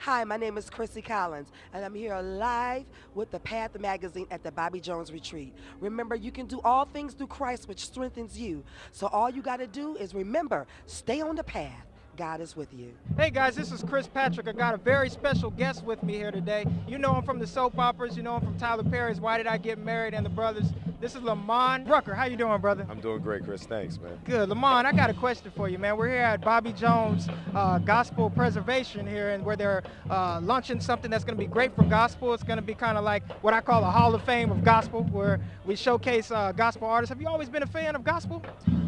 Hi, my name is Chrissy Collins, and I'm here live with the Path Magazine at the Bobby Jones Retreat. Remember, you can do all things through Christ, which strengthens you. So all you got to do is remember, stay on the path. God is with you. Hey guys, this is Chris Patrick. I got a very special guest with me here today. You know him from the soap operas, you know him from Tyler Perry's Why Did I Get Married and the Brothers. This is Lamman Rucker. How you doing, brother? I'm doing great, Chris. Thanks, man. Good. Lamman, I got a question for you, man. We're here at Bobby Jones Gospel Preservation here, and where they're launching something that's going to be great for gospel. It's going to be kind of like what I call a Hall of Fame of gospel, where we showcase gospel artists. Have you always been a fan of gospel?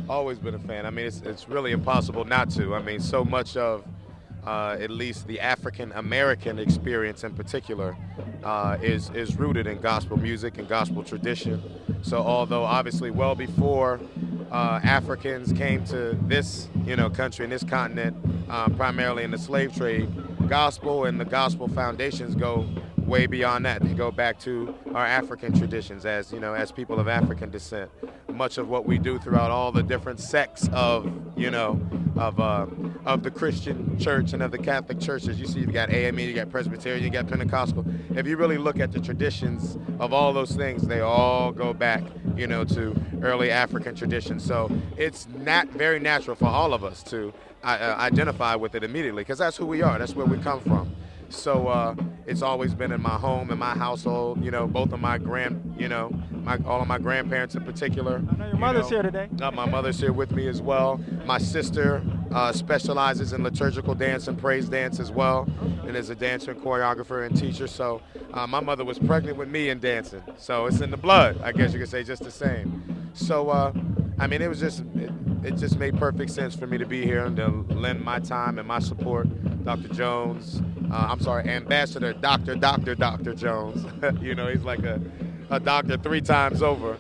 Always been a fan. I mean, it's really impossible not to. I mean, so much of at least the African American experience in particular is rooted in gospel music and gospel tradition. So although obviously well before Africans came to this country and this continent, primarily in the slave trade, gospel and the gospel foundations go way beyond that. They go back to our African traditions as people of African descent. Much of what we do throughout all the different sects of the Christian church and of the Catholic churches. You see, you got AME, you got Presbyterian, you got Pentecostal. If you really look at the traditions of all those things, they all go back, to early African traditions. So it's not very natural for all of us to identify with it immediately, because that's who we are. That's where we come from. So it's always been in my home, in my household. Both of my all of my grandparents in particular. I know your mother's here today. My mother's here with me as well. My sister specializes in liturgical dance and praise dance as well, and is a dancer and choreographer and teacher. So my mother was pregnant with me in dancing. So it's in the blood, I guess you could say, just the same. So I mean, it just made perfect sense for me to be here and to lend my time and my support. Dr. Jones, Ambassador Dr. Jones. He's like a doctor 3 times over.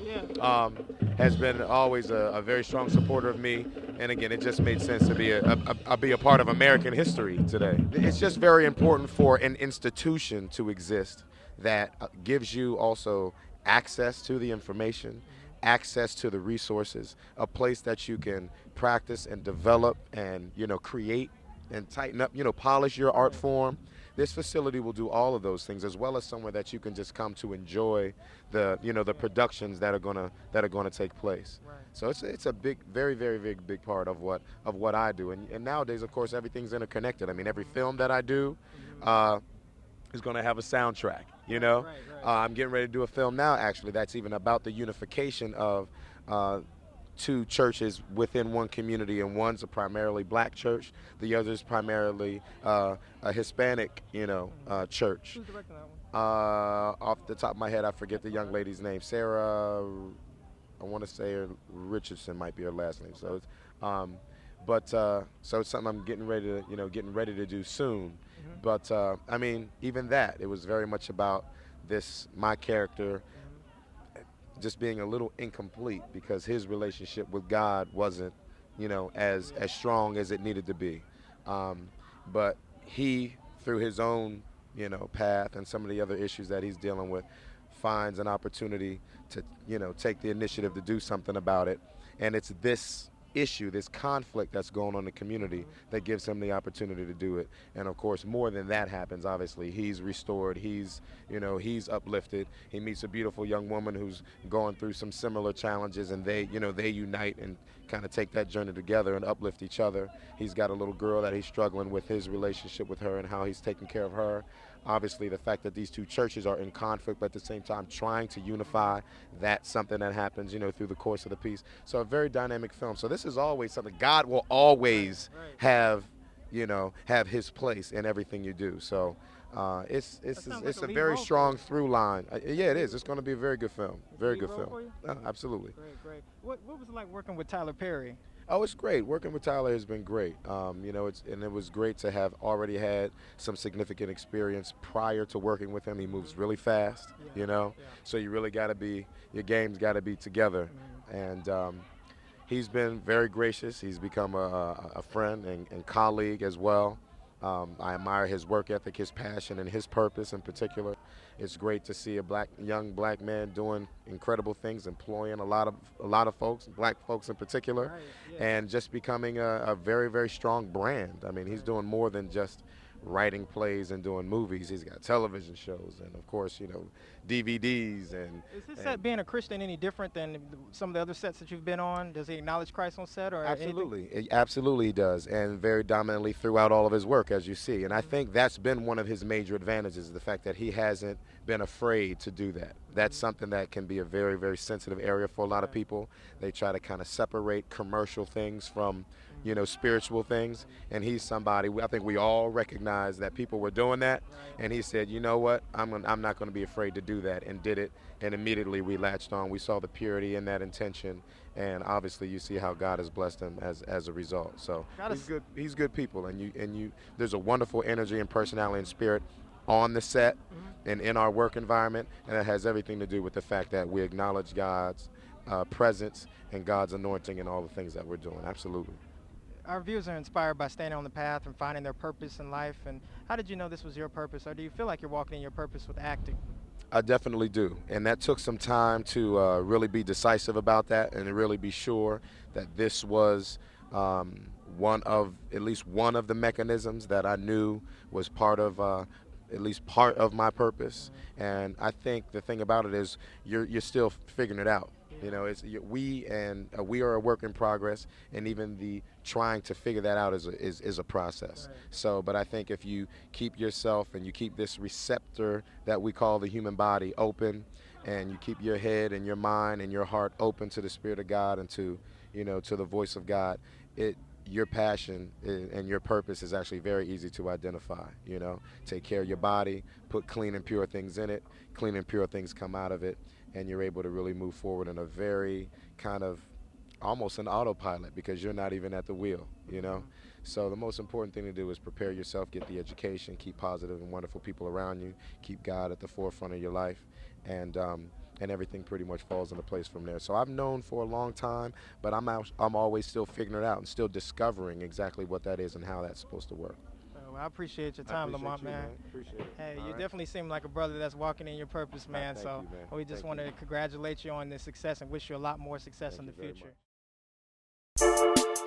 Has been always a very strong supporter of me. And again, it just made sense to be a part of American history today. It's just very important for an institution to exist that gives you also access to the information, access to the resources, a place that you can practice and develop and create and tighten up, polish your art form. This facility will do all of those things, as well as somewhere that you can just come to enjoy the productions that are gonna take place. Right. So it's a big, very, very, very big part of what I do. And nowadays, of course, everything's interconnected. I mean, every film that I do is going to have a soundtrack. Right. I'm getting ready to do a film now, actually, that's even about the unification of 2 churches within one community, and one's a primarily black church, the other's primarily a Hispanic, church. Who's directing that one? Off the top of my head, I forget the young lady's name. Sarah, I want to say her Richardson might be her last name. So, so it's something I'm getting ready to do soon. But I mean, even that, it was very much about my character just being a little incomplete because his relationship with God wasn't, as strong as it needed to be. But he, through his own, path and some of the other issues that he's dealing with, finds an opportunity to, take the initiative to do something about it. And it's this issue, this conflict that's going on in the community that gives him the opportunity to do it. And of course, more than that happens, obviously, he's restored, he's uplifted. He meets a beautiful young woman who's going through some similar challenges, and they unite and kind of take that journey together and uplift each other. He's got a little girl that he's struggling with his relationship with her and how he's taking care of her. Obviously, the fact that these 2 churches are in conflict, but at the same time trying to unify, that's something that happens, through the course of the piece. So a very dynamic film. So this is always something. God will always have his place in everything you do. So it's a very strong through line. Yeah, it is. It's going to be a very good film. Very good film. For you? Absolutely. Great. What was it like working with Tyler Perry? Oh, it's great. Working with Tyler has been great. It was great to have already had some significant experience prior to working with him. He moves really fast, so you really your game's got to be together. And he's been very gracious. He's become a friend and colleague as well. I admire his work ethic, his passion, and his purpose in particular. It's great to see a young black man doing incredible things, employing a lot of folks, black folks in particular, and just becoming a very, very strong brand. I mean, he's doing more than just writing plays and doing movies. He's got television shows and, of course, DVDs. Is this set, being a Christian, any different than some of the other sets that you've been on? Does he acknowledge Christ on set or Absolutely. anything? Absolutely he does, and very dominantly throughout all of his work, as you see. And I think that's been one of his major advantages, the fact that he hasn't been afraid to do that. That's something that can be a very, very sensitive area for a lot of people. They try to kind of separate commercial things from spiritual things, and he's somebody, I think we all recognize that people were doing that, and he said, you know what, I'm not going to be afraid to do that, and did it, and immediately we latched on. We saw the purity in that intention, and obviously you see how God has blessed him as a result. So he's good people, and there's a wonderful energy and personality and spirit on the set and in our work environment, and it has everything to do with the fact that we acknowledge God's presence and God's anointing in all the things that we're doing. Absolutely. Our viewers are inspired by staying on the path and finding their purpose in life. And how did you know this was your purpose, or do you feel like you're walking in your purpose with acting? I definitely do, and that took some time to really be decisive about that and to really be sure that this was at least one of the mechanisms that I knew was part of at least part of my purpose. And I think the thing about it is you're still figuring it out. We are a work in progress, and even the trying to figure that out is a process. Right. So, but I think if you keep yourself and you keep this receptor that we call the human body open, and you keep your head and your mind and your heart open to the Spirit of God and to the voice of God, your passion and your purpose is actually very easy to identify. Take care of your body, put clean and pure things in it, clean and pure things come out of it, and you're able to really move forward in a very kind of almost an autopilot, because you're not even at the wheel, So the most important thing to do is prepare yourself, get the education, keep positive and wonderful people around you, keep God at the forefront of your life, and everything pretty much falls into place from there. So I've known for a long time, but I'm always still figuring it out and still discovering exactly what that is and how that's supposed to work. Well, I appreciate your time, Lamont, man. Appreciate it. Hey, you definitely seem like a brother that's walking in your purpose, man. Thank you, man. We just want to congratulate you on this success and wish you a lot more success in the future.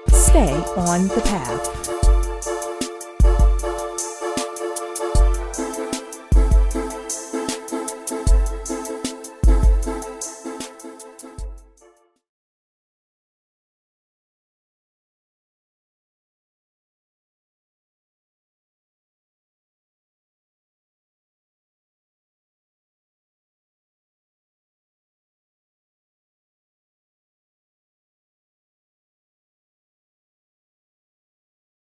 Stay on the path.